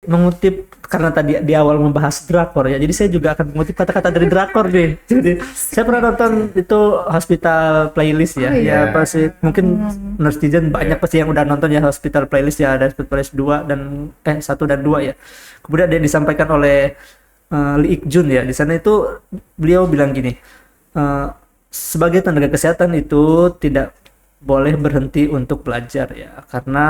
mengutip karena tadi di awal membahas drakor ya. Jadi saya juga akan mengutip kata-kata dari drakor nih. Jadi saya pernah nonton itu Hospital Playlist ya. Ya pasti mungkin netizen banyak pasti yang udah nonton ya Hospital Playlist ya, ada Hospital Playlist 2 dan 1 dan 2 ya. Kemudian dia disampaikan oleh Lee Ik Jun ya. Di sana itu beliau bilang gini, sebagai tenaga kesehatan itu tidak boleh berhenti untuk belajar ya, karena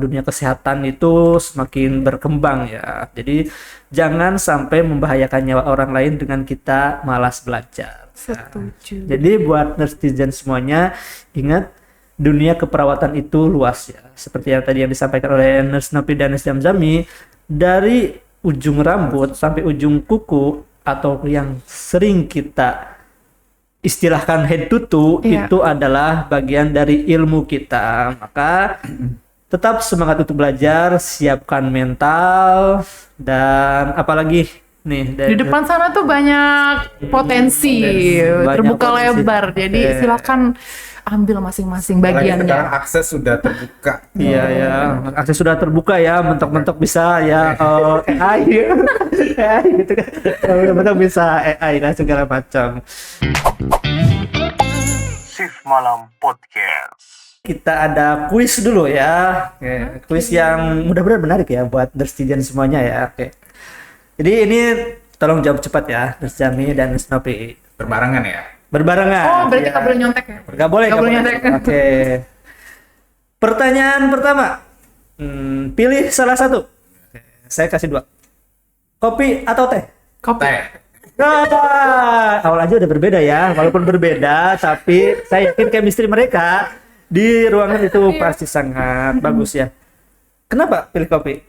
dunia kesehatan itu semakin berkembang ya. Jadi jangan sampai membahayakan nyawa orang lain dengan kita malas belajar. Setuju. Jadi buat netizen semuanya, ingat dunia keperawatan itu luas ya. Seperti yang tadi yang disampaikan oleh Nurse Nopi dan Nurse Zamzami, dari ujung rambut sampai ujung kuku atau yang sering kita istilahkan head to toe, itu adalah bagian dari ilmu kita. Maka tetap semangat untuk belajar, siapkan mental, dan apalagi nih di depan sana tuh banyak potensi, terbuka potensi lebar. Jadi silakan ambil masing-masing bagiannya. Sekarang akses sudah terbuka. Iya ya, akses sudah terbuka ya, mentok-mentok bisa ya AI, AI gitu kan, mentok bisa AI dan segala macam. Shift Malam Podcast. Kita ada kuis dulu ya, kuis yang mudah-mudahan menarik ya buat netizen semuanya ya. Jadi ini tolong jawab cepat ya, Nurse Jami dan Nurse Nopi. Berbarengan ya? Berbarengan. Oh, berarti nggak boleh nyontek ya? Nggak boleh nyontek. Oke. Pertanyaan pertama, pilih salah satu. Saya kasih 2. Kopi atau teh? Kopi. Teh. Awal aja udah berbeda ya, walaupun berbeda, tapi saya yakin chemistry mereka di ruangan itu pasti sangat bagus ya. Kenapa pilih kopi?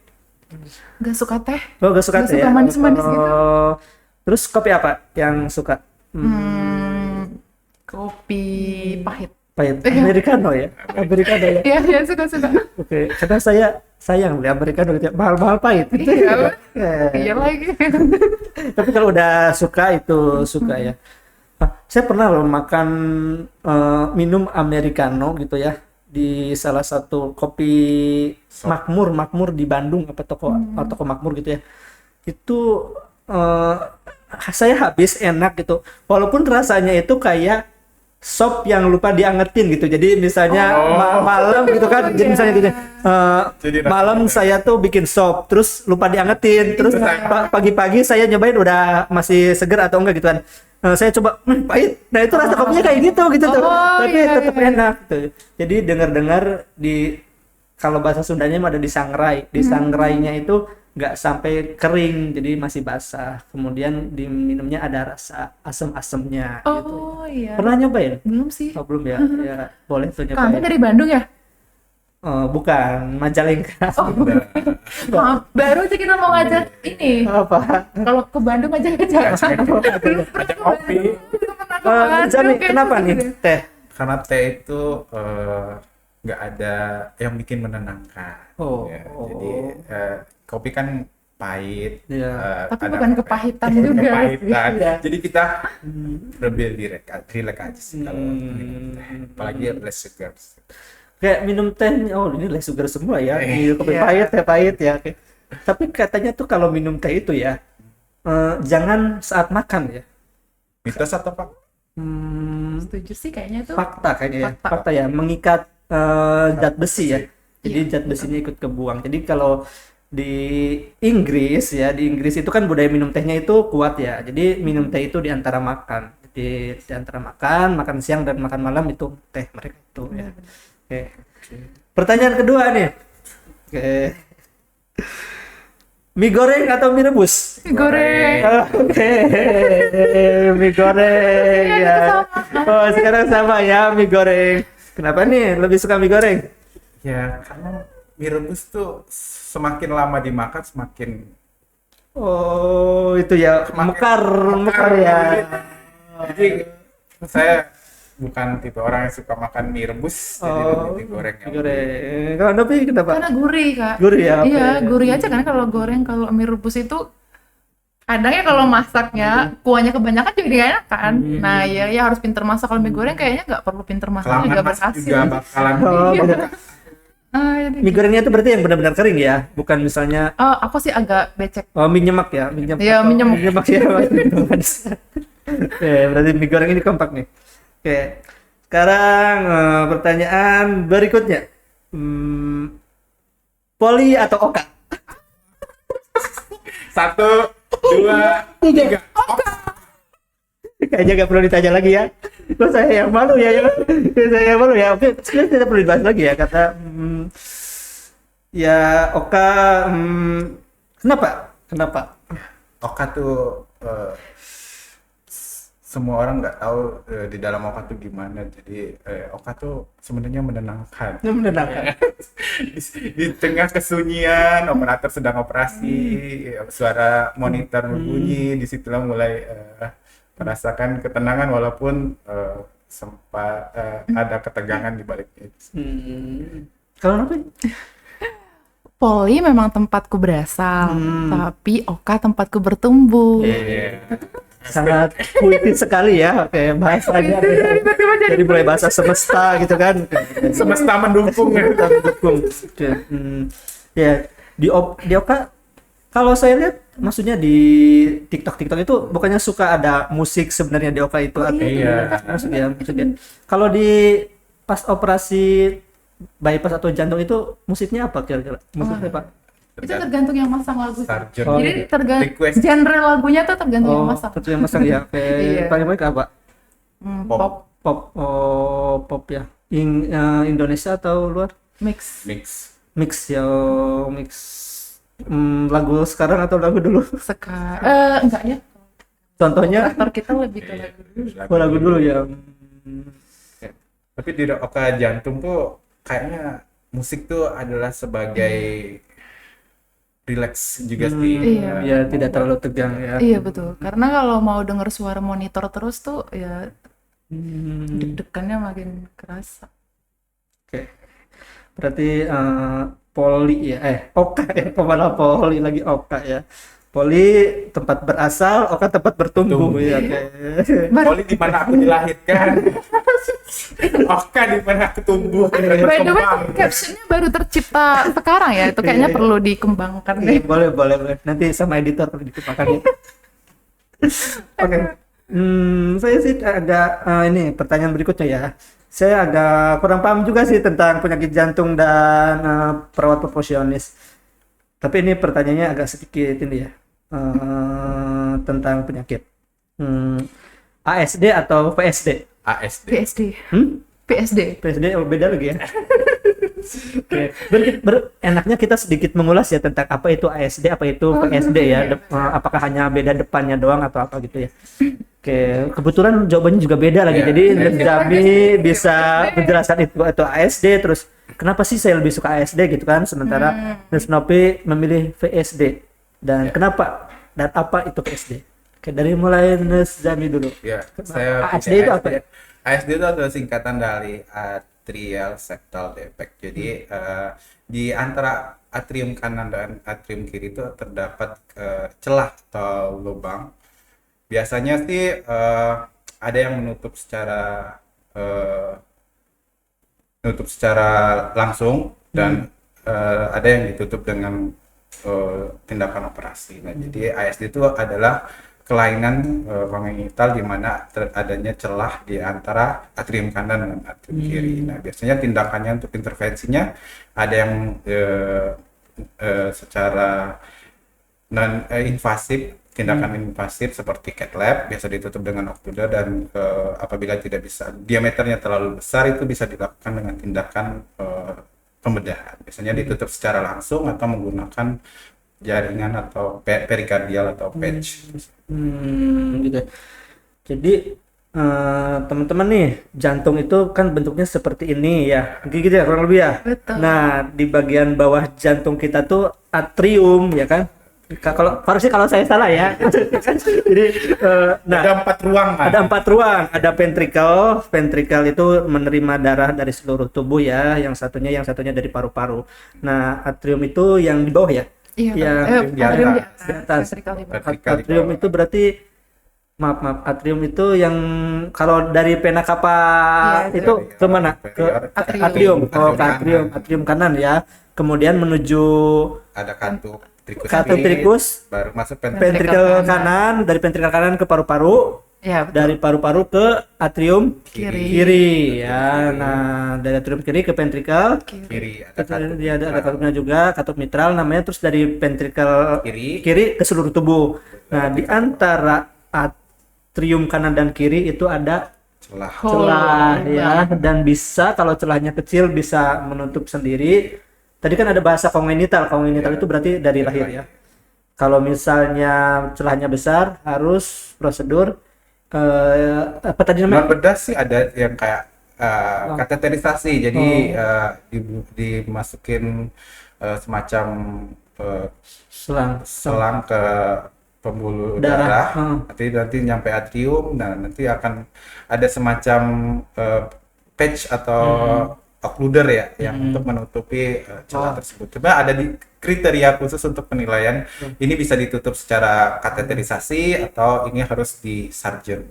Gak suka teh. Oh, gak suka teh ya? Suka manis-manis gitu. Terus kopi apa yang suka? Kopi pahit. Pahit. Americano ya? Americano ya? Iya, suka-suka. Oke, karena saya sayang beli Americano gitu ya, mahal-mahal pahit. Iya lagi. Tapi kalau udah suka itu suka ya. Saya pernah loh makan minum Americano gitu ya di salah satu kopi makmur di Bandung, apa toko makmur gitu ya. Itu saya habis, enak gitu. Walaupun rasanya itu kayak sop yang lupa diangetin gitu. Jadi misalnya malam gitu kan, jadi misalnya gini, malam saya tuh bikin sop terus lupa diangetin, terus pagi-pagi saya nyobain udah masih seger atau enggak gitu kan. Saya coba pahit. Nah, itu rasa kopinya kayak gitu tuh. Tapi tetap enak gitu. Jadi dengar-dengar di kalau bahasa Sundanya ada disangrai. Disangrainya itu nggak sampai kering, jadi masih basah. Kemudian diminumnya ada rasa asam-asamnya gitu. Iya. Pernah nyobain? Belum sih. Oh, belum ya. Ya, boleh tuh nyobain. Kamu dari Bandung ya? Bukan, Majalengka. Maaf, baru aja kita mau ngajak ini. Apa? Kalau ke Bandung aja Ajak kopi. Jami, kenapa nih teh? Karena teh itu nggak ada yang bikin menenangkan. Jadi kopi kan pahit. Tapi bukan kepahitan juga. Kepahitan. Jadi kita lebih relax aja sih kalau minum teh. Apalagi less sugar. Kayak minum teh, ini less sugar semua ya. Kopi pahit, teh pahit ya. Tapi katanya tuh kalau minum teh itu ya, jangan saat makan ya. Mitos atau pak? Setuju sih kayaknya tuh. Fakta kayaknya ya. Fakta ya, mengikat zat besi ya. Jadi zat besinya ikut kebuang. Jadi kalau di Inggris itu kan budaya minum tehnya itu kuat ya. Jadi minum teh itu di antara makan. Jadi di antara makan siang dan makan malam itu teh mereka itu ya. Oke. Pertanyaan kedua nih. Oke. Mie goreng atau mie rebus? Mie goreng. Oke. Mie goreng ya. Oh, sekarang sama ya mie goreng. Kenapa nih lebih suka mie goreng? Ya, karena mie rebus tuh semakin lama dimakan semakin itu ya mekar ya. Jadi saya bukan tipe orang yang suka makan mie rebus, jadi lebih goreng. Kalau Nopi kenapa? Karena gurih, Kak. Gurih ya? Iya, gurih aja kan kalau goreng. Kalau mie rebus itu kadangnya kalau masaknya kuahnya kebanyakan jadi gak enak kan. Nah, ya harus pinter masak. Kalau mie goreng kayaknya nggak perlu pinter masak juga berhasil. Juga bakalan Jadi Mie gorengnya itu berarti yang benar-benar kering ya, bukan misalnya aku sih agak becek. mie nyemak ya, mie nyemak. Iya, mie nyemak. Mie nyemak ya. Oke, berarti mie goreng ini kompak nih. Oke. Sekarang pertanyaan berikutnya. Poli atau Oka? 1, 2, 3. Kayaknya nggak perlu ditanya lagi ya. Kok saya yang malu ya, saya yang malu ya. Oke, sebenarnya tidak perlu dibahas lagi ya. Kata ya Oka. Kenapa? Oka tuh semua orang nggak tahu di dalam Oka tuh gimana. Jadi Oka tuh sebenarnya menenangkan. Menenangkan. Di tengah kesunyian, operator sedang operasi, suara monitor berbunyi, disitulah mulai merasakan ketenangan walaupun sempat ada ketegangan di baliknya. Kalau apa? Poli memang tempatku berasal, tapi Oka tempatku bertumbuh. Sangat puitis sekali ya, kayak bahasanya jadi mulai bahasa semesta gitu kan. Semesta mendukung. Oke. Ya di Oka kalau saya lihat maksudnya di TikTok itu bukannya suka ada musik sebenarnya di Oka itu atau Iya. maksudnya kalau di pas operasi bypass atau jantung itu musiknya apa kira-kira? Musiknya apa? Itu tergantung yang masang lagu. Sarjon. Jadi Request. genre lagunya tuh tergantung yang masang. Tentu yang masang ya. Iya. Paling baik apa? Pop Pop ya. Indonesia atau luar? mix. Mix ya, mix. Lagu sekarang atau lagu dulu? Enggak ya. Contohnya Aktor kita lebih ke lagu. lagu dulu ya. Tapi di Oka jantung tuh kayaknya musik tuh adalah sebagai relax juga sih. Iya. Ya tidak terlalu tegang ya. Iya betul. Karena kalau mau denger suara monitor terus tuh ya deg-degannya makin kerasa. Oke. Berarti Poli ya, Oka ya, kemana Poli lagi Oka ya. Poli tempat berasal, Oka tempat bertumbuh ya. Oke. Poli di mana aku dilahirkan. Oka di mana aku tumbuh dan By the way, berkembang. captionnya baru tercipta sekarang ya. Itu kayaknya perlu dikembangkan deh. Boleh. Nanti sama editor dikembangkan ya. Oke. Saya sih agak ini pertanyaan berikutnya ya. Saya agak kurang paham juga sih tentang penyakit jantung dan perawat profesionis. Tapi ini pertanyaannya agak sedikit ini ya. Tentang penyakit. ASD atau PSD? ASD. PSD. PSD. PSD beda lagi ya. Oke. Enaknya kita sedikit mengulas ya tentang apa itu ASD, apa itu PSD ya. Apakah hanya beda depannya doang atau apa gitu ya. Oke, kebetulan jawabannya juga beda lagi. Jadi Zami bisa menjelaskan itu atau ASD, terus kenapa sih saya lebih suka ASD gitu kan, sementara Nopi memilih VSD. Dan kenapa dan apa itu VSD? Oke, dari mulai Zami dulu. Ya, saya ASD itu apa ya? ASD itu adalah singkatan dari atrial septal defect. Jadi di antara atrium kanan dan atrium kiri itu terdapat celah atau lubang. Biasanya sih ada yang menutup secara langsung dan ada yang ditutup dengan tindakan operasi. Nah, jadi ASD itu adalah kelainan kongenital di mana adanya celah di antara atrium kanan dan atrium kiri. Nah, biasanya tindakannya untuk intervensinya ada yang secara non invasif, tindakan invasif seperti cath lab biasa ditutup dengan occluder, dan apabila tidak bisa diameternya terlalu besar itu bisa dilakukan dengan tindakan pembedahan. Biasanya ditutup secara langsung atau menggunakan jaringan atau perikardial atau patch. Gitu. Jadi teman-teman nih, jantung itu kan bentuknya seperti ini ya, gitu ya kurang lebih ya. Betul. Nah, di bagian bawah jantung kita tuh atrium ya kan. Kalau harusnya kalau saya salah ya. Jadi nah Ada 4 ruang kan? ada 4 ruang, ada ventricle itu menerima darah dari seluruh tubuh ya, yang satunya dari paru-paru. Nah, atrium itu yang di bawah ya. Iya. Yang di atas. di atas. Ventricle di bawah. Vertikal di Atrium bawah. itu berarti Maaf, atrium itu yang kalau dari pena kappa Iya, itu ke mana? Ke atrium. Oh, ke atrium kanan ya. Kemudian menuju Ada katup trikus Trikus, baru masuk ventrikel kanan, dari ventrikel kanan ke paru-paru, Ya, betul. dari paru-paru ke atrium Kiri. ya. Nah, dari atrium kiri ke ventrikel kiri, ada itu katup dia ada katupnya juga, katup mitral namanya, terus dari ventrikel kiri ke seluruh tubuh. Nah, di antara atrium kanan dan kiri itu ada celah. celah ya, dan bisa kalau celahnya kecil bisa menutup sendiri. Tadi kan ada bahasa kongenital itu berarti dari lahir ya. Kalau misalnya celahnya besar harus prosedur apa tadi Non namanya? bedah sih ada yang kayak kateterisasi, jadi dimasukin semacam selang ke pembuluh darah. Nanti nyampe atrium, nah nanti akan ada semacam patch atau occluder ya yang untuk menutupi celah tersebut. Coba ada di kriteria khusus untuk penilaian ini bisa ditutup secara kateterisasi atau ini harus di sargen.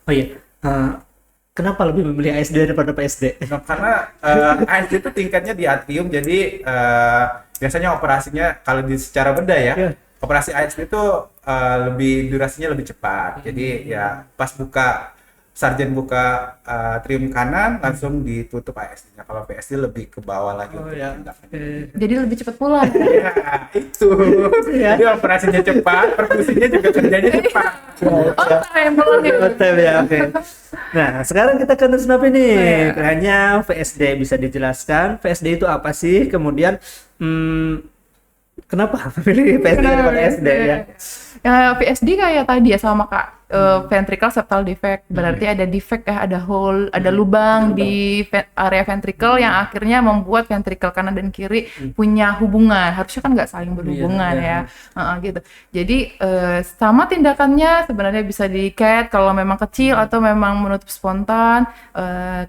Oh iya. Kenapa lebih memilih ASD daripada PSD? Nah, karena ASD itu tingkatnya di atrium, jadi biasanya operasinya kalau secara bedah ya, operasi ASD itu lebih durasinya lebih cepat. Jadi ya pas sargen buka atrium kanan langsung ditutup ASD-nya. Kalau PSD lebih ke bawah lagi untuk tindakannya. Jadi lebih cepat pulang. Ya, itu. Jadi operasinya cepat, perfusinya juga kerjanya cepat. Time ya, oke. Nah, sekarang kita ke nurse napi nih. Hanya VSD bisa dijelaskan. VSD itu apa sih? Kemudian kenapa memilih PSD daripada SD ya? PSD kayak tadi ya sama Kak, ventricle septal defect, berarti ada defect ya, ada hole, ada lubang di area ventricle yang akhirnya membuat ventricle kanan dan kiri punya hubungan. Harusnya kan nggak saling berhubungan ya. Gitu. Jadi sama tindakannya sebenarnya bisa di CAT kalau memang kecil atau memang menutup spontan.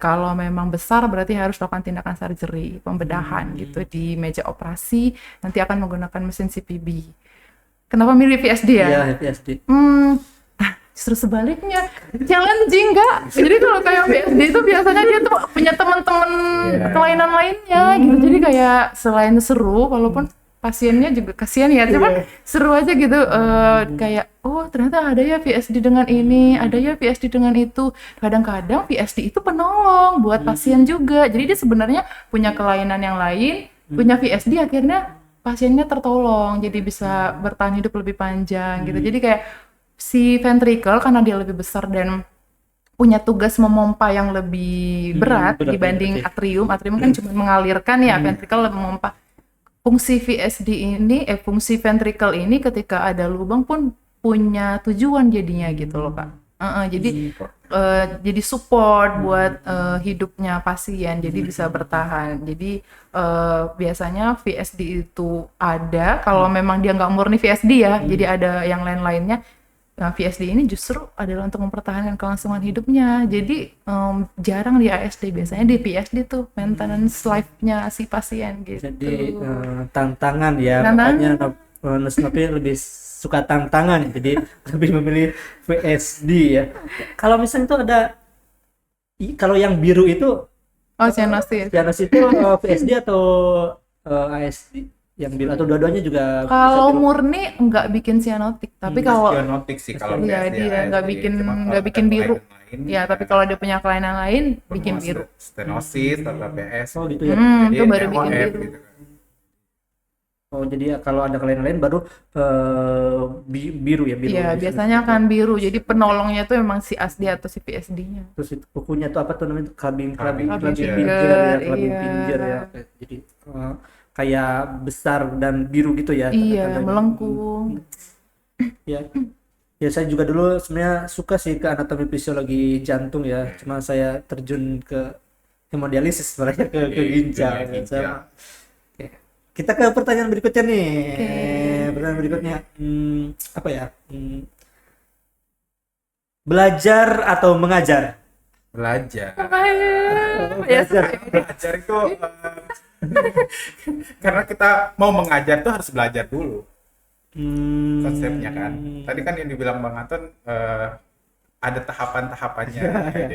Kalau memang besar berarti harus lakukan tindakan surgery, pembedahan gitu di meja operasi. Nanti akan menggunakan mesin CPB. Kenapa milih PSD ya? Iya, PSD. Justru sebaliknya, challenging nggak? Jadi kalau kayak PSD itu biasanya dia tuh punya teman-teman kelainan lainnya gitu. Jadi kayak selain seru, walaupun pasiennya juga kasihan ya, cuman seru aja gitu. Kayak oh ternyata ada ya PSD dengan ini, ada ya PSD dengan itu. Kadang-kadang PSD itu penolong buat pasien juga. Jadi dia sebenarnya punya kelainan yang lain, punya PSD akhirnya pasiennya tertolong, jadi bisa bertahan hidup lebih panjang gitu. Jadi kayak si ventricle karena dia lebih besar dan punya tugas memompa yang lebih berat dibanding atrium. Atrium kan cuma mengalirkan ya, ventricle lebih memompa. Fungsi VSD ini, fungsi ventricle ini ketika ada lubang pun punya tujuan jadinya gitu loh Kak. Jadi support buat hidupnya pasien, jadi bisa bertahan. Jadi biasanya VSD itu ada kalau memang dia nggak murni VSD ya, jadi ada yang lain-lainnya. Nah, VSD ini justru adalah untuk mempertahankan kelangsungan hidupnya. Jadi jarang di ASD, biasanya di PSD tuh maintenance life-nya si pasien gitu. Jadi tantangan ya, makanya nurse napi lebih suka tantangan, jadi lebih memilih VSD ya. Kalau misalnya itu ada, kalau yang biru itu cyanosis itu VSD atau ASD yang biru atau dua-duanya juga? kalau murni nggak bikin cyanotic, tapi kalau Cyanotic sih kalau iya dia nggak bikin biru ya, tapi kalau dia punya kelainan lain bikin biru. Stenosis atau PS gitu ya. Itu baru bikin biru. gitu kan. Oh jadi kalau ada kelainan lain baru biru ya, biru. Iya biasanya akan biru, jadi penolongnya tuh memang si ASD atau si PSD-nya. Terus itu kukunya tuh apa tuh namanya, clubbing pinjer. pinjer ya. Jadi kayak besar dan biru gitu ya. Iya, melengkung. Ya. Ya saya juga dulu sebenarnya suka sih ke anatomi fisiologi jantung ya. Cuma saya terjun ke hemodialisis sebenarnya ke ginjal. Oke. Kita ke pertanyaan berikutnya nih. Pertanyaan berikutnya apa ya? Belajar atau mengajar? Belajar. Belajar itu karena kita mau mengajar tuh harus belajar dulu. Konsepnya kan. Tadi kan yang dibilang Bang Anton ada tahapan-tahapannya.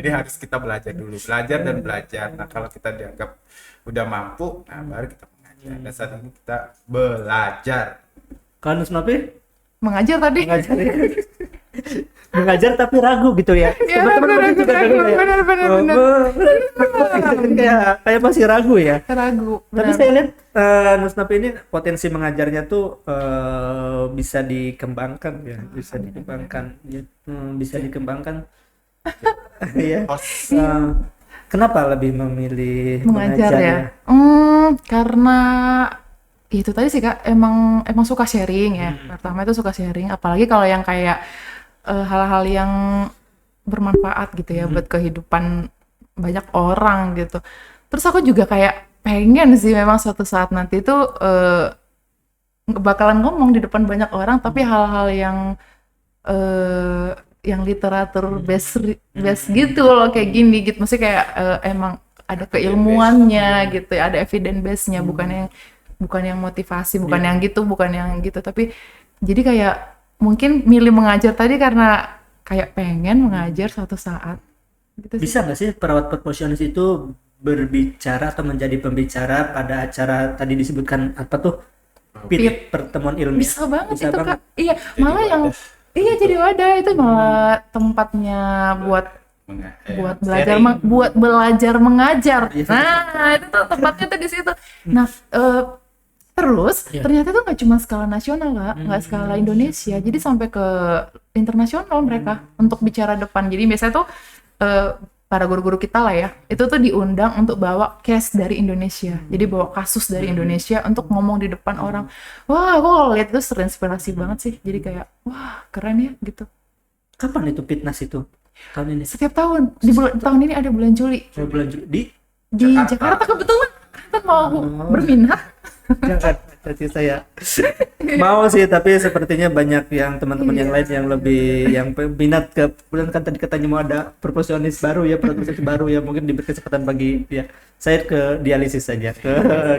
Jadi harus kita belajar dulu, belajar dan belajar. Nah, kalau kita dianggap udah mampu, nah baru kita mengajar. Dan saat ini kita belajar. Kalau Nusnopi Mengajar tadi. mengajar ya. Mengajar tapi ragu gitu ya. Iya, Teman-teman ragu, juga ragu, ragu ya. benar. Kayak masih ragu ya. Ragu. Tapi benar. saya lihat Nusnopi ini potensi mengajarnya tuh bisa dikembangkan ya, bisa dikembangkan ya. Bisa dikembangkan. Iya. Host. Kenapa lebih memilih Mengajar ya. Karena itu tadi sih Kak, emang suka sharing ya. Pertama itu suka sharing, apalagi kalau yang kayak hal-hal yang bermanfaat gitu ya buat kehidupan banyak orang gitu. Terus aku juga kayak pengen sih memang suatu saat nanti tuh bakalan ngomong di depan banyak orang, tapi hal-hal yang literatur based gitu loh, kayak gini gitu. Maksudnya kayak emang ada keilmuannya gitu ya, ada evidence base-nya, bukan yang motivasi, bukan yang gitu, tapi jadi kayak mungkin milih mengajar tadi karena kayak pengen mengajar suatu saat gitu sih. Bisa nggak sih perawat perkusionis itu berbicara atau menjadi pembicara pada acara tadi disebutkan apa tuh PIT, pertemuan ilmiah? Bisa banget Bisa itu banget. Kak. Iya, malah yang jadi wadah itu malah tempatnya buat belajar mengajar. Nah, itu tuh tempatnya tuh di situ. Nah, terus ternyata tuh nggak cuma skala nasional Kak, nggak skala Indonesia, jadi sampai ke internasional mereka untuk bicara depan. Jadi biasanya tuh para guru-guru kita lah ya, itu tuh diundang untuk bawa case dari Indonesia, jadi bawa kasus dari Indonesia untuk ngomong di depan orang. Wah, aku kalau lihat itu terinspirasi banget sih, jadi kayak wah keren ya gitu. Kapan itu Pitnas itu? Tahun ini? Setiap tahun tahun ini ada bulan Juli Bulan Juli di Jakarta kebetulan kan mau berminat. Jangan, jadi saya mau sih, tapi sepertinya banyak yang teman-teman yang lain yang lebih yang minat ke, kemudian kan tadi katanya mau ada perkusionis baru ya, mungkin diberi kesempatan bagi ya saya ke dialisis saja, ke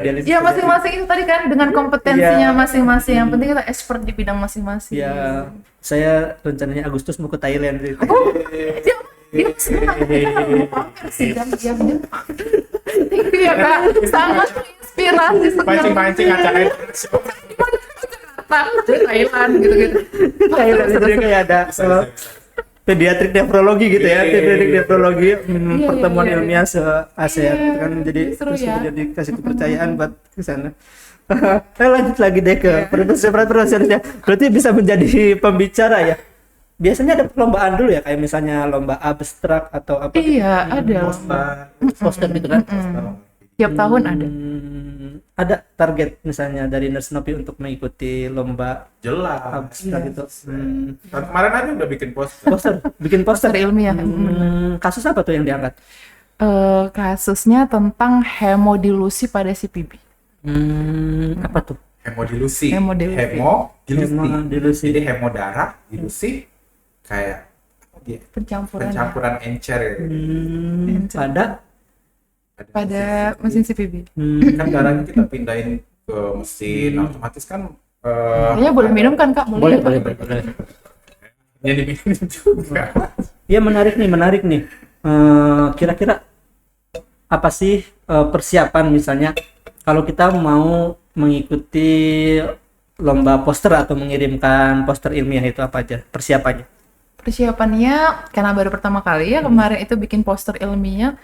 dialisis Ya saja. masing-masing itu tadi kan dengan kompetensinya masing-masing. Yang penting kita expert di bidang masing-masing. Ya, saya rencananya Agustus mau ke Thailand gitu. Dia senang pamer sih kan dia. Iya Kak, sangat menginspirasi sekali. Mancing-mancing acara itu. Thailand gitu-gitu. Thailand jadi kayak ada pediatrik nefrologi gitu ya, pediatrik nefrologi pertemuan iya. ilmiah se-ASEAN gitu kan, jadi seru terus ya. kemudian dikasih kepercayaan buat ke sana. Lanjut lagi deh ke perkusionisnya. Berarti bisa menjadi pembicara ya. Biasanya ada perlombaan dulu ya, kayak misalnya lomba abstrak atau apa gitu. Iya, ada. Poster gitu kan. Tiap tahun ada. Ada target misalnya dari Nusnopi untuk mengikuti lomba Jelas. abstrak gitu. Tahun kemarin aja udah bikin poster. Bikin poster Poster ilmiah. Kasus apa tuh yang diangkat? Kasusnya tentang hemodilusi pada CPB. Apa tuh? Hemodilusi. Hemodilusi. Hemodilusi. Jadi hemodarah, dilusi kayak pencampuran encer ya. Pada mesin CPB. Kan darahnya kita pindahin ke mesin, otomatis kan Kayaknya boleh minum kan Kak? Boleh. ya diminum juga. Ya menarik nih. Kira-kira apa sih persiapan misalnya kalau kita mau mengikuti lomba poster atau mengirimkan poster ilmiah, itu apa aja persiapannya? Persiapannya karena baru pertama kali ya kemarin itu bikin poster ilmiah,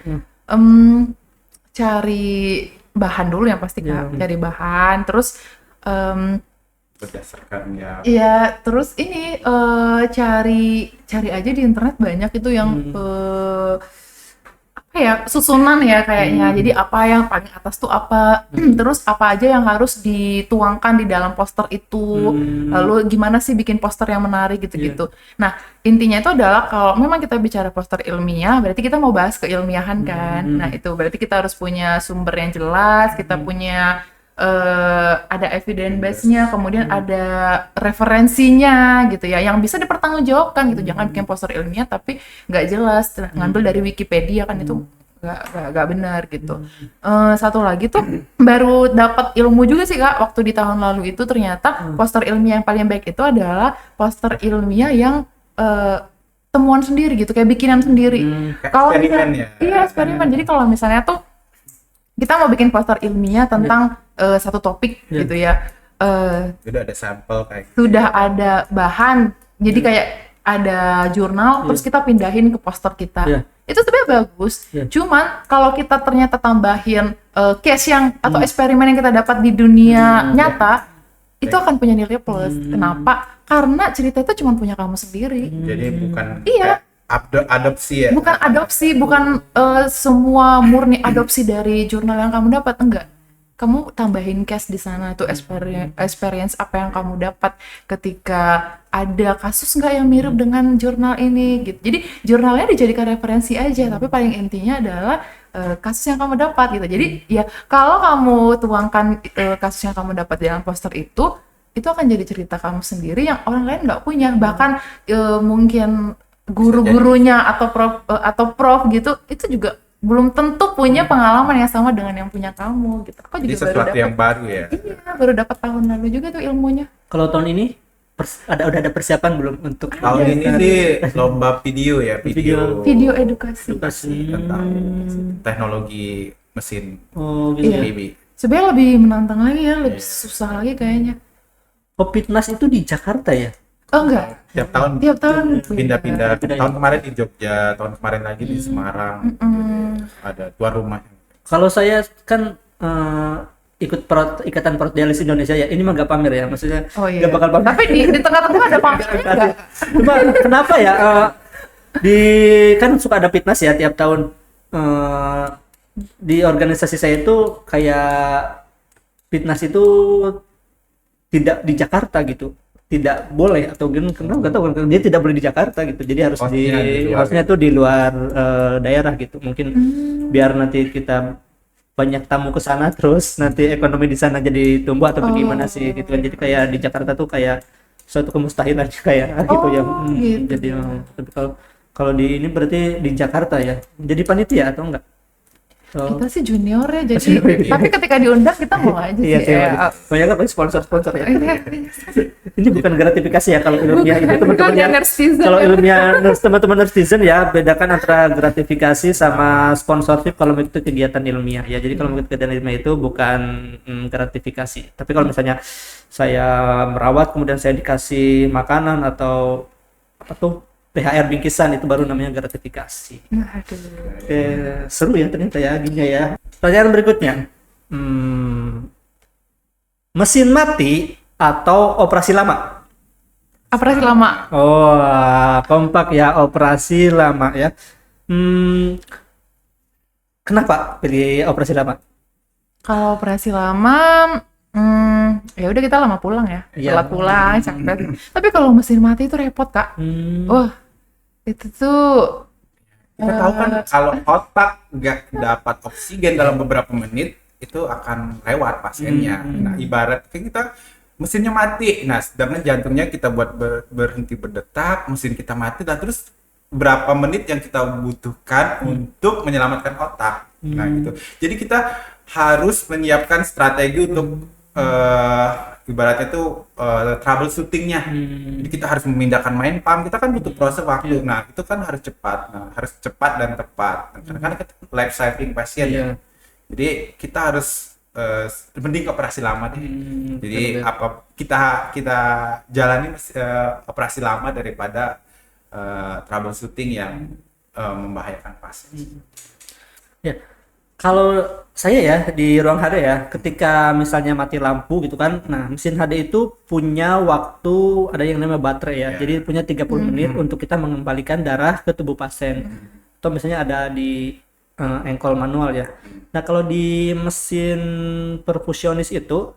cari bahan dulu yang pasti Kak, cari bahan, terus Berdasarkan ya. iya, terus ini cari aja di internet banyak itu yang apa ya, susunan ya kayaknya. Jadi apa yang paling atas tuh apa, terus apa aja yang harus dituangkan di dalam poster itu, lalu gimana sih bikin poster yang menarik gitu-gitu. Nah, intinya itu adalah kalau memang kita bicara poster ilmiah, berarti kita mau bahas keilmiahan kan. Nah, itu berarti kita harus punya sumber yang jelas, kita punya ada evidence base-nya, kemudian ada referensinya gitu ya, yang bisa dipertanggungjawabkan gitu. Jangan bikin poster ilmiah tapi nggak jelas, ngambil dari Wikipedia kan itu nggak benar gitu. Satu lagi tuh baru dapat ilmu juga sih Kak, waktu di tahun lalu itu ternyata poster ilmiah yang paling baik itu adalah poster ilmiah yang temuan sendiri gitu, kayak bikinan sendiri. Kayak Kalau eksperimen misalnya, ya. iya eksperimen. Jadi kalau misalnya tuh kita mau bikin poster ilmiah tentang satu topik gitu ya, Udah ada sampel kayak gitu. sudah ada bahan, jadi kayak ada jurnal, terus kita pindahin ke poster kita. Iya. Itu sebenarnya bagus. Iya. Cuman kalau kita ternyata tambahin case yang atau eksperimen yang kita dapat di dunia nyata, itu akan punya nilai plus. Kenapa? Karena cerita itu cuma punya kamu sendiri. Jadi bukan Iya. kayak adopsi ya. Bukan adopsi, bukan semua murni adopsi dari jurnal yang kamu dapat, enggak. Kamu tambahin case di sana, itu experience apa yang kamu dapat ketika ada kasus nggak yang mirip dengan jurnal ini gitu. Jadi jurnalnya dijadikan referensi aja, tapi paling intinya adalah kasus yang kamu dapat gitu. Jadi ya kalau kamu tuangkan kasus yang kamu dapat dalam poster itu akan jadi cerita kamu sendiri yang orang lain nggak punya. Bahkan mungkin guru-gurunya atau prof gitu itu juga belum tentu punya pengalaman yang sama dengan yang punya kamu gitu. Aku Jadi juga baru sesuatu dapat. yang baru ya. Iya, baru dapat tahun lalu juga tuh ilmunya. Kalau tahun ini udah ada persiapan belum untuk Tahun ini sih lomba video ya, Video edukasi. edukasi? tentang teknologi mesin Oh gitu. Iya. BB. Sebenarnya lebih menantang lagi ya, lebih susah lagi kayaknya. Oh, Fitnas itu di Jakarta ya? Oh enggak, Tiap tahun tiap tahun pindah-pindah. Pindah. Tahun kemarin di Jogja, tahun kemarin lagi di Semarang. Ada 2 rumah. Kalau saya kan ikut ikatan Prodialis Indonesia ya, ini mah gak pamer ya, maksudnya Oh iya. gak bakal pamer. Tapi di tengah-tengah ada pamernya enggak? Cuma kenapa ya? Di kan suka ada fitness ya tiap tahun. Di organisasi saya itu kayak fitness itu tidak di Jakarta gitu, tidak boleh atau kenapa nggak tahu, dia tidak boleh di Jakarta gitu, jadi harus harusnya tuh di luar daerah gitu, mungkin biar nanti kita banyak tamu ke sana, terus nanti ekonomi di sana jadi tumbuh atau gimana sih gitu kan. Jadi kayak di Jakarta tuh kayak suatu kemustahilan kayak gitu ya. Gitu. Jadi tapi kalau di ini berarti di Jakarta ya, jadi panitia atau enggak? Oh. Kita sih junior ya, jadi tapi ketika diundang kita mau aja sih. Iya sih, banyak kan sponsor ya. Ini bukan gratifikasi ya kalau ilmiah itu teman-teman ya. Kalau ilmiah teman-teman netizen ya, bedakan antara gratifikasi sama sponsorship kalau itu kegiatan ilmiah ya. Jadi kalau kegiatan ilmiah itu bukan gratifikasi. Tapi kalau misalnya saya merawat kemudian saya dikasih makanan atau apa tuh THR bingkisan, itu baru namanya gratifikasi. Aduh. Seru ya ternyata ya gini ya. Pertanyaan berikutnya, mesin mati atau operasi lama? Operasi lama. Oh, kompak ya, operasi lama ya. Kenapa pilih operasi lama? Kalau operasi lama, ya udah kita lama pulang ya, Iya. telat pulang, capek. Tapi kalau mesin mati itu repot kak. Wah, itu tuh Kita tahu kan kalau otak nggak dapat oksigen dalam beberapa menit itu akan lewat pasiennya. Nah, ibarat kayak kita mesinnya mati. Nah, sedangkan jantungnya kita buat berhenti berdetak, mesin kita mati, dan terus berapa menit yang kita butuhkan untuk menyelamatkan otak. Nah, gitu. Jadi kita harus menyiapkan strategi untuk ibaratnya itu troubleshootingnya. Jadi kita harus memindahkan main pump, kita kan butuh proses waktu. Nah, itu kan harus cepat. Nah, harus cepat dan tepat. Nah, karena kita life saving pasien ya. Jadi kita harus mending operasi lama deh. Jadi apa kita jalani operasi lama daripada troubleshooting yang membahayakan pasien. Ya, kalau saya ya di ruang HD ya, ketika misalnya mati lampu gitu kan, nah mesin HD itu punya waktu, ada yang namanya baterai ya, jadi punya 30 menit untuk kita mengembalikan darah ke tubuh pasien. Atau misalnya ada di engkol manual ya. Nah kalau di mesin perfusionis itu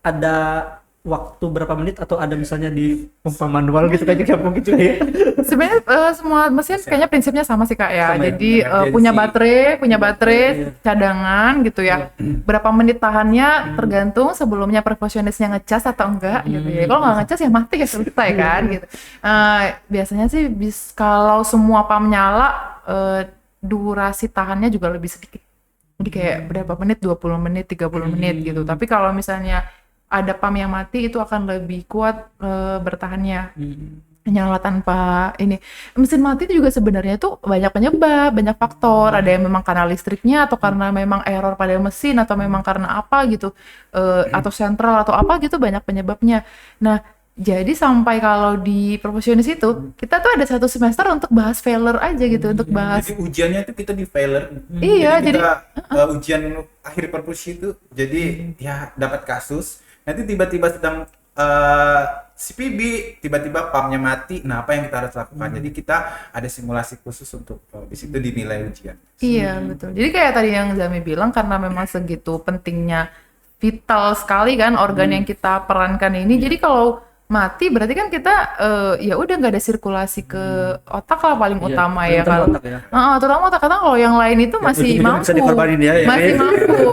ada waktu berapa menit atau ada misalnya di pompa manual gitu kayaknya gampang gitu ya. sebenarnya semua mesin kayaknya prinsipnya sama sih kak ya. Sama ya? Jadi punya baterai cadangan gitu ya. Berapa menit tahannya tergantung sebelumnya perfusionisnya ngecas atau enggak gitu ya. Kalau nggak ngecas ya mati ya selesai kan gitu. Biasanya sih kalau semua pump nyala durasi tahannya juga lebih sedikit. Jadi kayak berapa menit, 20 menit, 30 menit gitu. Tapi kalau misalnya ada pump yang mati itu akan lebih kuat bertahannya. nyala tanpa ini. Mesin mati itu juga sebenarnya itu banyak penyebab, banyak faktor. Ada yang memang karena listriknya, atau karena memang error pada mesin, atau memang karena apa gitu, atau sentral atau apa gitu, banyak penyebabnya. Nah, jadi sampai kalau di perfusionis itu kita tuh ada 1 semester untuk bahas failure aja gitu, untuk bahas. Jadi ujiannya itu kita di failure. Iya, jadi kita ujian akhir perpusi itu jadi ya dapat kasus. Nanti tiba-tiba sedang CPB, tiba-tiba pumpnya mati. Nah, apa yang kita harus lakukan? Jadi kita ada simulasi khusus untuk di situ dinilai ujian. Iya, betul. Jadi kayak tadi yang Zami bilang, karena memang segitu pentingnya, vital sekali kan organ yang kita perankan ini. Jadi kalau mati berarti kan kita ya udah nggak ada sirkulasi ke otak lah paling utama ya kalau terutama otak, karena kalau yang lain itu masih mampu, bisa dikorbanin ya, masih mampu.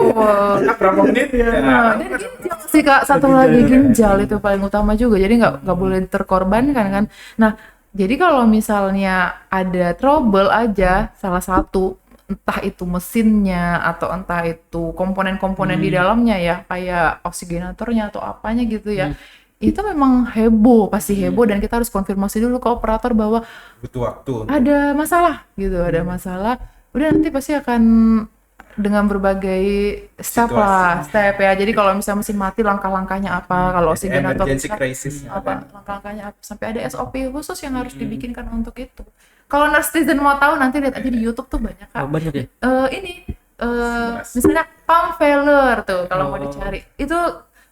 Berapa menit ya? Dan ginjal sih Kak, satu lagi ginjal itu paling utama juga, jadi nggak boleh terkorbankan kan. Nah, jadi kalau misalnya ada trouble aja salah satu, entah itu mesinnya atau entah itu komponen-komponen di dalamnya ya, kayak oksigenatornya atau apanya gitu ya, itu memang heboh, pasti heboh, dan kita harus konfirmasi dulu ke operator bahwa Butuh waktu. ada masalah gitu, ada masalah. Udah nanti pasti akan dengan berbagai step ya. Jadi kalau misalnya mesin mati, langkah-langkahnya apa, kalau oksigenator Emergency rusak, crisis apa langkah-langkahnya apa, sampai ada SOP khusus yang harus dibikinkan untuk itu. Kalau netizen mau tahu, nanti lihat aja di YouTube tuh banyak Kak. banyak ya. Misalnya pump failure tuh, kalau mau dicari itu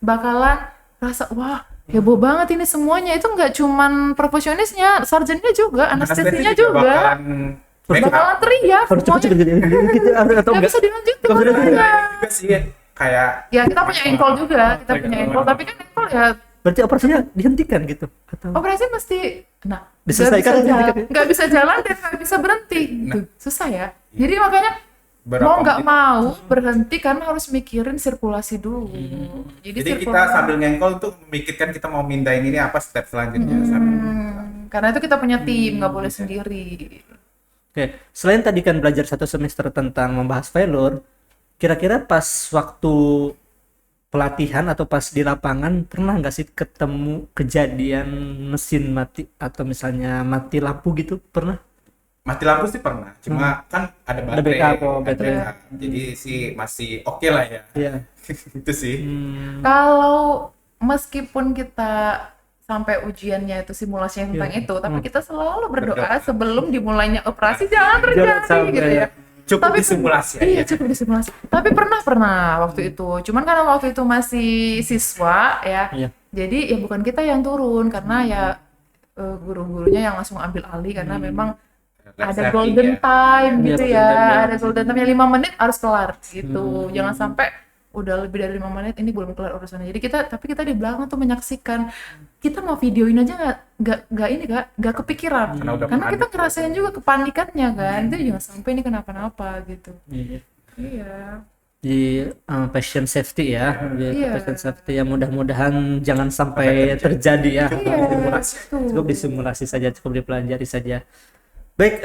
bakalan rasa wah heboh banget ini semuanya. Itu nggak cuman perfusionisnya, sarjennya juga, anestesinya juga bakalan teriak Harus semuanya. cepet gitu atau Nggak bisa dilanjutin makanya. juga sih kayak Ya kita punya enkol juga, kita punya enkol, tapi kan enkol ya berarti operasinya dihentikan gitu atau operasi mesti diselesaikan, nggak bisa jalan dan nggak bisa berhenti. Tuh, susah ya. Jadi makanya berapa mau nggak menit. mau berhenti karena harus mikirin sirkulasi dulu. Jadi kita sambil ngengkol tuh memikirkan kita mau mindahin ini apa step selanjutnya. Karena itu kita punya tim, nggak boleh sendiri. Oke, selain tadi kan belajar 1 semester tentang membahas failure, kira-kira pas waktu pelatihan atau pas di lapangan pernah nggak sih ketemu kejadian mesin mati atau misalnya mati lampu gitu? Pernah? Mati lampu sih pernah, cuma kan ada baterai, baterai. jadi sih masih oke lah ya. Iya. Itu sih. Kalau meskipun kita sampai ujiannya itu simulasinya tentang itu, tapi kita selalu berdoa sebelum dimulainya operasi jangan terjadi gitu ya. Cukup Tapi disimulasi aja. Iya, cukup disimulasi. Tapi pernah waktu itu. Cuman karena waktu itu masih siswa ya. Iya. Jadi ya bukan kita yang turun, karena ya guru-gurunya yang langsung ambil alih, karena memang ada golden time gitu Iya, ya. golden time. Ada golden time-nya 5 menit harus kelar gitu. Jangan sampai udah lebih dari 5 menit ini belum kelar urusannya. Jadi kita di belakang tuh menyaksikan. Kita mau videoin aja nggak kepikiran. Karena kita ngerasain juga kepanikannya kan. Itu jangan sampai ini kenapa-napa gitu. Iya. Di patient safety ya, Iya. patient safety yang mudah-mudahan jangan sampai terjadi ya. Iya. Cukup disimulasi saja, cukup dipelajari saja. Baik,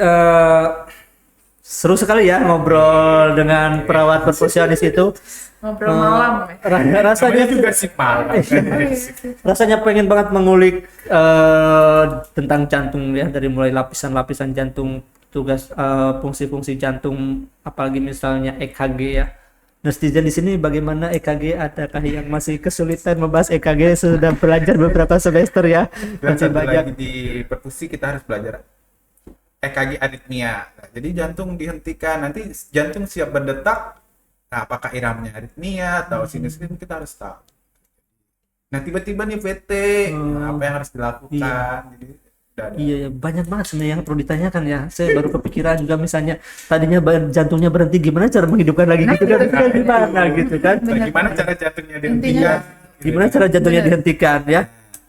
seru sekali ya ngobrol dengan perawat perfusionis itu. Ngobrol malam ya. Rasanya Namanya juga sih malam. rasanya pengen banget mengulik tentang jantung ya, dari mulai lapisan-lapisan jantung, tugas fungsi-fungsi jantung, apalagi misalnya EKG ya. Netizen di sini bagaimana EKG? Adakah yang masih kesulitan membahas EKG? Sudah belajar beberapa semester ya. Dan Masih satu banyak. lagi di perfusi kita harus belajar EKG aritmia. Nah, jadi jantung dihentikan, nanti jantung siap berdetak. Nah, apakah iramnya aritmia atau sinus itu kita harus tahu. Nah, tiba-tiba nih VT, apa yang harus dilakukan? Jadi Iya, banyak banget sebenarnya yang perlu ditanyakan ya. Saya baru kepikiran juga, misalnya tadinya jantungnya berhenti, gimana cara menghidupkan lagi gitu kan? Gimana gitu kan? Nah, gimana cara jantungnya dihentikan? Gimana cara jantungnya dihentikan ya?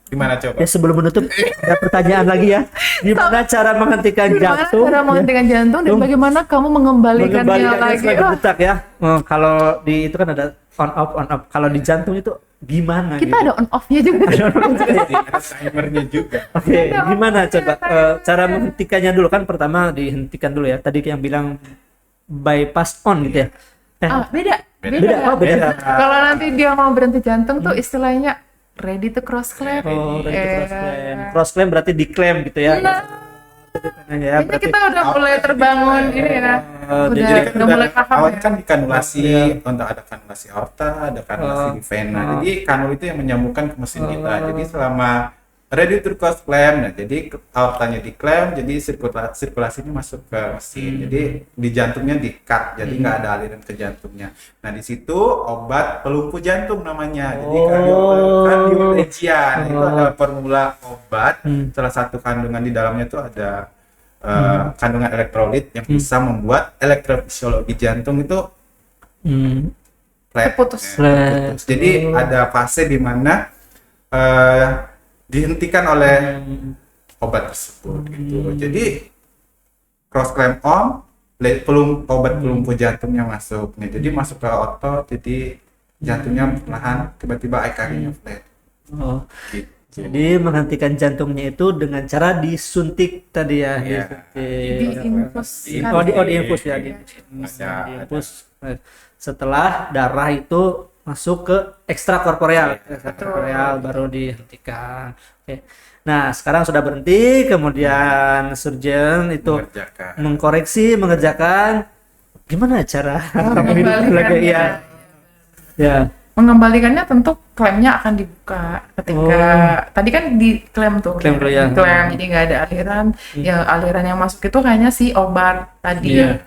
Gimana coba? Ya sebelum menutup ada pertanyaan lagi ya. Gimana cara menghentikan jantung? Cara menghentikan jantung dan bagaimana kamu mengembalikannya lagi? berdetak ya. Kalau di itu kan ada on off. Kalau di jantung itu gimana? Kita gitu? ada on off-nya juga. Ada timernya juga. Oke, gimana coba cara menghentikannya dulu? Kan pertama dihentikan dulu ya. Tadi yang bilang bypass on gitu ya. Beda. Beda. Oh, beda. Kalau nanti dia mau berhenti jantung tuh istilahnya ready to cross clamp. Oh, ready to cross claim. Cross claim berarti diklaim gitu ya. Nah, Ya, kayaknya kita udah mulai terbangun ini ya. Jadi Udah kan mulai paham awal ya. kan di kanulasi, untuk ada kanulasi aorta, ada kanulasi di vena. Jadi kanul itu yang menyambungkan ke mesin kita. Jadi selama ready to cross clamp, nah jadi aortanya diklaim, jadi sirkulasinya masuk ke mesin. Jadi di jantungnya di-cut, jadi nggak ada aliran ke jantungnya. Nah di situ obat pelumpuh jantung namanya. Jadi kardioversion itu ada formula obat. Salah satu kandungan di dalamnya itu ada kandungan elektrolit yang bisa membuat elektrofisiologi jantung itu flat, Terputus. terputus. Jadi ada fase di mana dihentikan oleh obat tersebut gitu. Jadi cross clamp on, obat pelumpuh jantungnya masuk. Nih, jadi masuk ke otot, jadi jantungnya perlahan tiba-tiba EKG-nya flat. Oh. Gitu. Jadi menghentikan jantungnya itu dengan cara disuntik tadi ya. Iya. Diinfus. Diinfus ya. Diinfus. Setelah darah itu masuk ke ekstrakorporeal, baru dihentikan. Oke. Nah, sekarang sudah berhenti, kemudian surgeon itu mengerjakan gimana cara lagi ya. Ya. Mengembalikannya tentu klaimnya akan dibuka ketika tadi kan diklaim tuh. Klaim dulu ya. Diklaim, jadi nggak ada aliran. Ya aliran yang masuk itu hanya si obat tadi. Iya.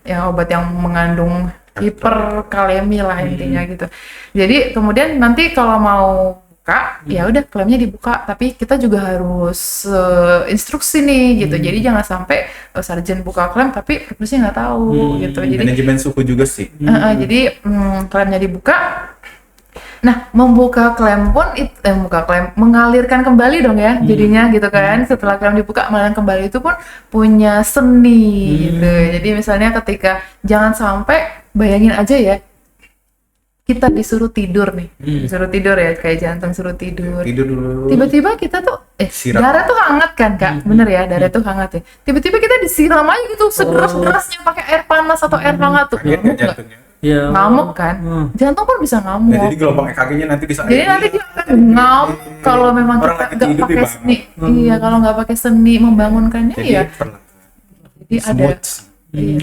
Yang obat yang mengandung hiperkalemi lah intinya gitu. Jadi kemudian nanti kalau mau buka ya udah klaimnya dibuka, tapi kita juga harus instruksi nih gitu. Jadi jangan sampai sarjan buka klaim tapi perpusnya nggak tahu gitu. Jadi manajemen suhu juga sih. jadi klaimnya dibuka. Nah, membuka klaim pun mengalirkan kembali dong ya jadinya gitu kan. Setelah klaim dibuka mengalirkan kembali itu pun punya seni gitu. Jadi misalnya ketika jangan sampai bayangin aja ya, kita disuruh tidur nih, disuruh tidur ya, kayak jantung suruh tidur. Tidur dulu. Tiba-tiba kita tuh darah tuh hangat kan Kak, bener ya, darah tuh hangat ya. Tiba-tiba kita disiram aja gitu sederas-derasnya pakai air panas atau air hangat tuh. Kaget ya jantungnya. Ya. Ngamuk kan, jantung pun bisa ngamuk. Nah, jadi gelombang EKG-nya nanti bisa. Jadi nanti dia akan ngamuk kalau memang Orang kita lagi nggak tidur pakai dibangun. seni. Iya, kalau nggak pakai seni membangunkannya Jadi ya. Jadi ada. smooth. Iya.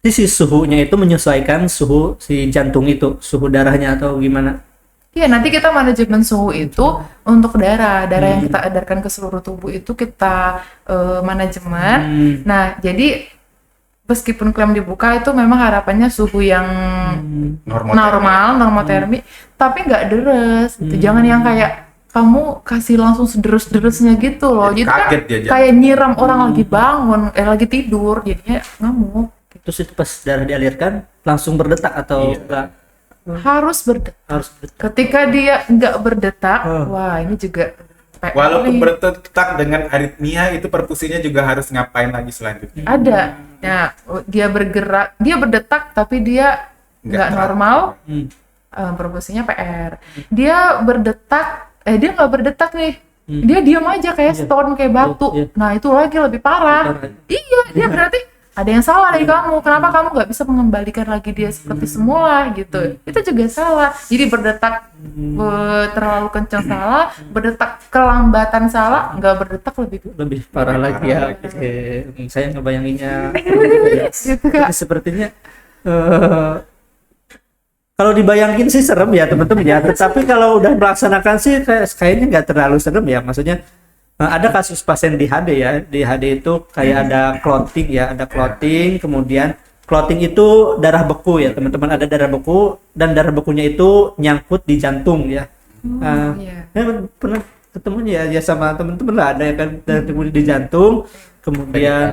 Jadi si suhunya itu menyesuaikan suhu si jantung itu, suhu darahnya atau gimana? Iya, nanti kita manajemen suhu itu untuk darah yang kita edarkan ke seluruh tubuh itu kita manajemen. Nah, jadi meskipun klaim dibuka itu memang harapannya suhu yang normal, normotermi, tapi nggak deres. Gitu. Jangan yang kayak kamu kasih langsung sederes-deresnya gitu loh. Jadi Jadi kan kaget dia jatuh. kayak nyiram orang lagi bangun, lagi tidur, jadinya ngamuk. Terus itu pas darah dialirkan langsung berdetak atau enggak? Harus berdetak. Harus berdetak. Ketika dia nggak berdetak, wah ini juga PR Walaupun nih. berdetak dengan aritmia, itu perfusinya juga harus ngapain lagi selanjutnya. Ada. Nah, dia bergerak, dia berdetak tapi dia nggak normal. Perfusinya PR. Dia berdetak, dia nggak berdetak nih. Dia diam aja kayak stone, kayak batu. Iya. Nah, itu lagi lebih parah. Iya, dia berarti ada yang salah dari kamu. Kenapa kamu nggak bisa mengembalikan lagi dia seperti semula gitu? Itu juga salah. Jadi berdetak terlalu kencang salah, berdetak kelambatan salah, nggak berdetak Lebih parah lagi ya. Oke. Saya ngebayanginnya. gitu Kak. Tapi sepertinya kalau dibayangin sih serem ya teman-teman ya. Tetapi kalau udah melaksanakan sih kayaknya nggak terlalu serem ya. Maksudnya ada kasus pasien DHD ya. DHD itu kayak ada clotting ya, ada clotting, kemudian clotting itu darah beku ya teman-teman, ada darah beku dan darah bekunya itu nyangkut di jantung ya. Iya. Ya, pernah ketemu ya sama teman-teman lah, ada ya kan darah beku di jantung, kemudian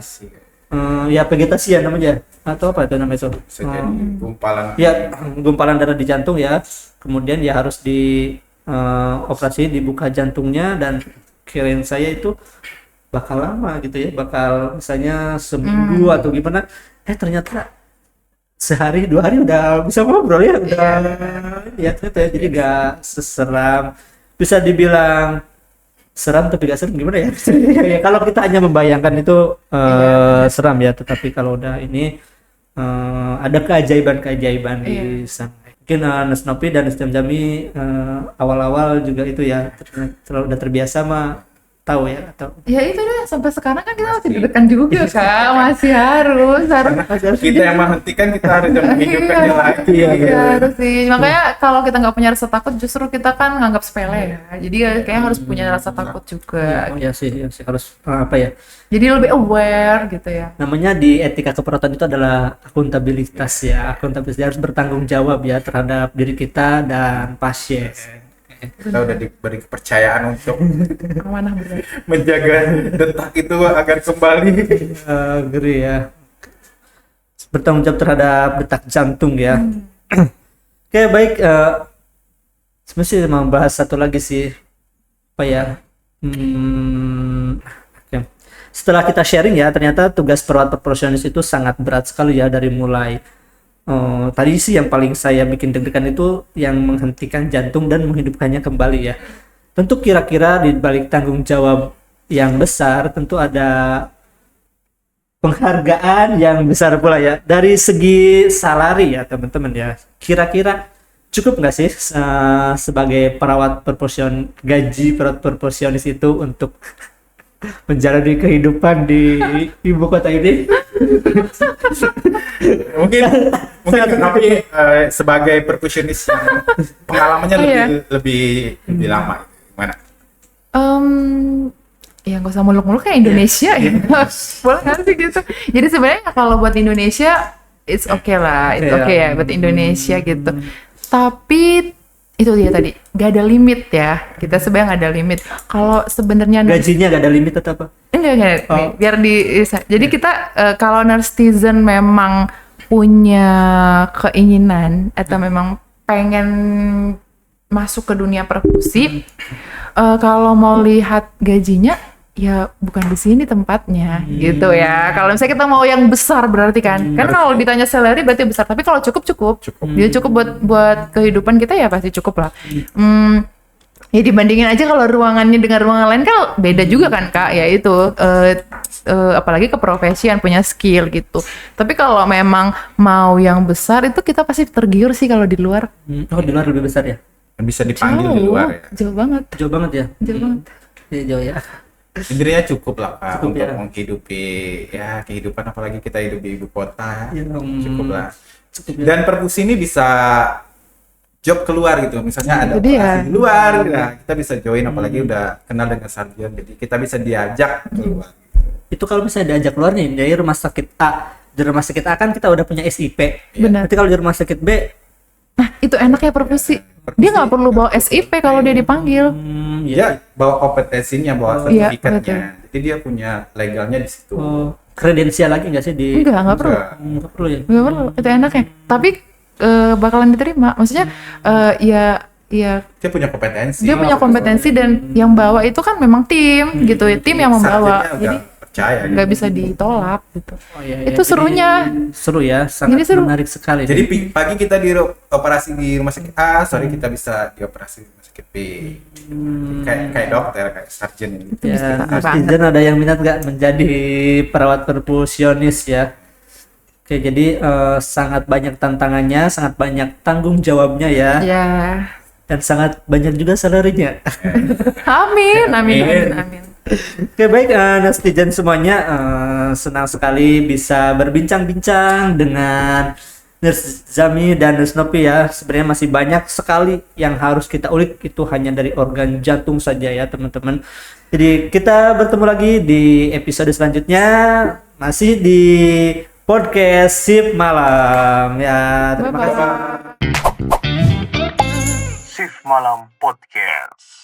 ya vegetasi ya namanya, atau apa itu namanya itu? Bisa jadi gumpalan. Ya gumpalan darah di jantung ya, kemudian ya harus di operasi dibuka jantungnya dan kirain saya itu bakal lama gitu ya, bakal misalnya seminggu atau gimana, ternyata sehari 2 hari udah bisa ngobrol ya, udah ya ternyata ya, jadi gak seseram, bisa dibilang seram tapi gak seram gimana ya. Ya kalau kita hanya membayangkan itu seram ya, tetapi kalau udah ini ada keajaiban di sana. Mungkin Nurse Nopi dan Nurse Jami awal-awal juga itu ya udah terbiasa mah tahu ya atau Ya itu deh, sampai sekarang kan kita masih deg-degan juga Kak, masih harus Kita yang menghentikan, kita harus menghidupkannya lagi. Iya. harus sih. Makanya kalau kita nggak punya rasa takut, justru kita kan nganggap sepele ya. Jadi kayaknya harus punya rasa takut juga. ya sih harus apa ya? Jadi lebih aware gitu ya. Namanya di etika keperawatan itu adalah akuntabilitas ya. Akuntabilitas dia harus bertanggung jawab ya terhadap diri kita dan pasien. Kita udah diberi kepercayaan untuk Amanah benar. menjaga detak itu agar kembali. Ngeri ya. Bertanggung jawab terhadap detak jantung ya. Oke baik. Sebenarnya mau bahas satu lagi sih. Apa ya? Oke. Setelah kita sharing ya, ternyata tugas perawat perfusionis itu sangat berat sekali ya dari mulai tadi sih yang paling saya bikin deg-degan itu yang menghentikan jantung dan menghidupkannya kembali ya. Tentu kira-kira di balik tanggung jawab yang besar tentu ada penghargaan yang besar pula ya. Dari segi salari ya teman-teman ya. Kira-kira cukup nggak sih sebagai perawat gaji perawat perfusionis itu untuk menjalani kehidupan di ibu kota ini? mungkin tapi sebagai perfusionis yang pengalamannya lebih lama, gimana? Ya nggak usah muluk-muluk kayak Indonesia ya. Boleh nggak sih gitu? Jadi sebenarnya kalau buat Indonesia it's okay lah, it's okay ya buat Indonesia gitu. Tapi itu dia tadi, gak ada limit ya. Kita sebenarnya gak ada limit. Kalau sebenarnya gajinya gak ada limit atau apa? Enggak. Nih, biar jadi kita kalau netizen memang punya keinginan atau memang pengen masuk ke dunia perkusi, kalau mau lihat gajinya ya bukan di sini tempatnya gitu ya. Kalau misalnya kita mau yang besar berarti kan kalau ditanya salary berarti besar, tapi kalau cukup. Dia cukup buat kehidupan kita ya pasti cukup lah. Ya dibandingin aja kalau ruangannya dengan ruangan lain kan beda juga kan Kak, ya itu apalagi keprofesian punya skill gitu. Tapi kalau memang mau yang besar itu kita pasti tergiur sih kalau di luar. Oh di luar lebih besar ya? Bisa dipanggil di luar ya? Jauh banget ya. Jauh ya. Intinya cukup lah Pak, Cukup, untuk ya. menghidupi ya kehidupan, apalagi kita hidup di ibu kota. Ya, Cukup lah. cukup ya. Dan perkusi ini bisa job keluar gitu, misalnya ada Itu dia. operasi di luar, nah, kita bisa join, apalagi udah kenal dengan sarjan, jadi kita bisa diajak keluar. Itu kalau misalnya diajak keluar nih dari rumah sakit A, di rumah sakit A kan kita udah punya SIP. Benar. Nanti kalau di rumah sakit B, Nah itu enaknya perkusi. Dia nggak perlu bawa SIP kalau dia dipanggil. Dia bawa kompetensinya, bawa Iya, sertifikatnya, jadi dia punya legalnya di situ. kredensial lagi nggak sih di? Enggak perlu. Nggak perlu ya. Nggak perlu, itu enaknya. Tapi bakalan diterima. Maksudnya ya Dia punya kompetensi. dia punya kompetensi dan yang bawa itu kan memang tim gitu ya, tim yang membawa. Sarjanya Jadi udah percaya. nggak bisa ditolak gitu. Iya, Itu serunya. Seru ya, sangat Jadi seru. menarik sekali. Jadi pagi kita di operasi di rumah sakit A, sore kita bisa dioperasi di rumah sakit B. Kayak dokter, kayak sarjan ini. ya, banget. netizen ada yang minat nggak menjadi perawat perfusionis ya? Oke, jadi sangat banyak tantangannya, sangat banyak tanggung jawabnya ya, Ya. dan sangat banyak juga salarinya. Amin. Oke baik netizen semuanya, senang sekali bisa berbincang-bincang dengan Nurse Zami dan Nurse Nopi ya. Sebenarnya masih banyak sekali yang harus kita ulik, itu hanya dari organ jantung saja ya teman-teman. Jadi kita bertemu lagi di episode selanjutnya, masih di podcast Shift Malam ya. Terima kasih. Shift Malam Podcast.